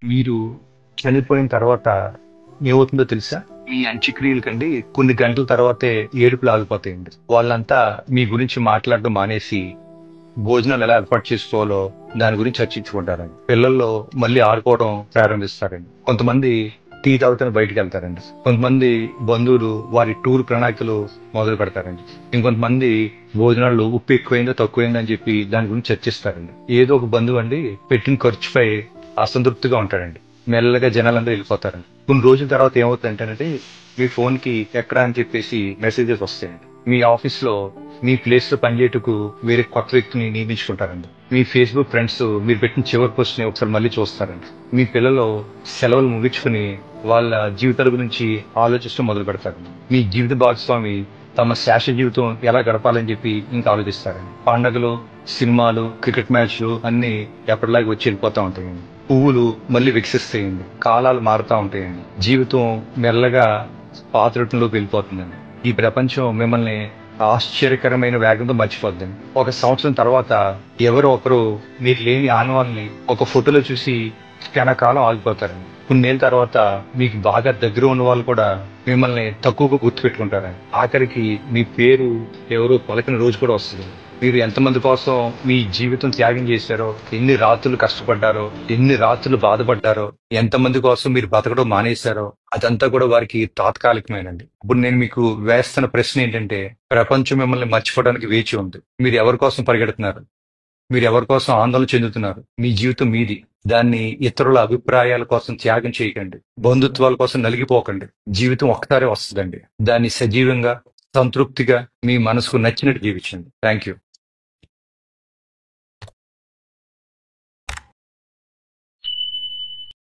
మీరు చనిపోయిన తర్వాత ఏమవుతుందో తెలుసా? మీ అంత్యక్రియల కండి కొన్ని గంటల తర్వాతే ఏడుపులు ఆగిపోతాయండి. వాళ్ళంతా మీ గురించి మాట్లాడడం మానేసి భోజనాలు ఎలా ఏర్పాటు చేసుకోవాలో దాని గురించి చర్చించుకుంటారండి. పిల్లల్లో మళ్ళీ ఆడుకోవడం ప్రారంభిస్తారండి. కొంతమంది టీ తాగుతాను బయటికి వెళ్తారండి. కొంతమంది బంధువులు వారి టూర్ ప్రణాళికలు మొదలు పెడతారండి. ఇంకొంతమంది భోజనాలు ఉప్పు ఎక్కువైందో తక్కువైందో అని చెప్పి దాని గురించి చర్చిస్తారండి. ఏదో ఒక బంధువు అండి పెట్టిన ఖర్చుపై అసంతృప్తిగా ఉంటాడండి. మెల్లగా జనాలందరూ వెళ్ళిపోతారండి. కొన్ని రోజుల తర్వాత ఏమవుతుందంటేనండి మీ ఫోన్ కి ఎక్కడ అని చెప్పేసి మెసేజెస్ వస్తాయండి. మీ ఆఫీస్ లో మీ ప్లేస్ లో పనిచేయటకు వేరే కొత్త వ్యక్తిని నియమించుకుంటారండి. మీ ఫేస్బుక్ ఫ్రెండ్స్ మీరు పెట్టిన చివరి పోస్ట్ ని ఒకసారి మళ్ళీ చూస్తారండి. మీ పిల్లలు సెలవులు ముగించుకుని వాళ్ళ జీవితాల గురించి ఆలోచించడం మొదలు పెడతారు. మీ జీవిత భాగస్వామి తమ శాశ్వత జీవితం ఎలా గడపాలని చెప్పి ఇంకా ఆలోచిస్తారండి. పండగలు, సినిమాలు, క్రికెట్ మ్యాచ్లు అన్ని ఎప్పటిలాగా వచ్చి వెళ్ళిపోతా ఉంటాయండి. పువ్వులు మళ్ళీ వికసిస్తాయండి. కాలాలు మారుతా ఉంటాయండి. జీవితం మెల్లగా పాత రూపంలోకి వెళ్ళిపోతుందండి. ఈ ప్రపంచం మిమ్మల్ని ఆశ్చర్యకరమైన వేగంతో మర్చిపోద్దండి. ఒక సంవత్సరం తర్వాత ఎవరో ఒకరు మీరు లేని ఆనవాళ్ళని ఒక ఫోటోలో చూసి క్షణకాలం ఆగిపోతారండి. కొన్నేళ్ళ తర్వాత మీకు బాగా దగ్గర ఉన్న వాళ్ళు కూడా మిమ్మల్ని తక్కువగా గుర్తుపెట్టుకుంటారండి. ఆఖరికి మీ పేరు ఎవరో పలికిన రోజు కూడా వస్తుంది. మీరు ఎంతమంది కోసం మీ జీవితం త్యాగం చేశారో, ఎన్ని రాత్రులు కష్టపడ్డారో, ఎన్ని రాత్రులు బాధపడ్డారో, ఎంతమంది కోసం మీరు బతకడం మానేశారో అదంతా కూడా వారికి తాత్కాలికమేనండి. ఇప్పుడు నేను మీకు వేస్తున్న ప్రశ్న ఏంటంటే, ప్రపంచం మిమ్మల్ని మర్చిపోవడానికి వేచి ఉంది. మీరు ఎవరి కోసం పరిగెడుతున్నారు? మీరు ఎవరి కోసం ఆందోళన చెందుతున్నారు? మీ జీవితం మీది. దాన్ని ఇతరుల అభిప్రాయాల కోసం త్యాగం చేయకండి. బంధుత్వాల కోసం నలిగిపోకండి. జీవితం ఒక్కసారే వస్తుందండి. దాన్ని సజీవంగా, సంతృప్తిగా, మీ మనసుకు నచ్చినట్టు జీవించండి. Thank you.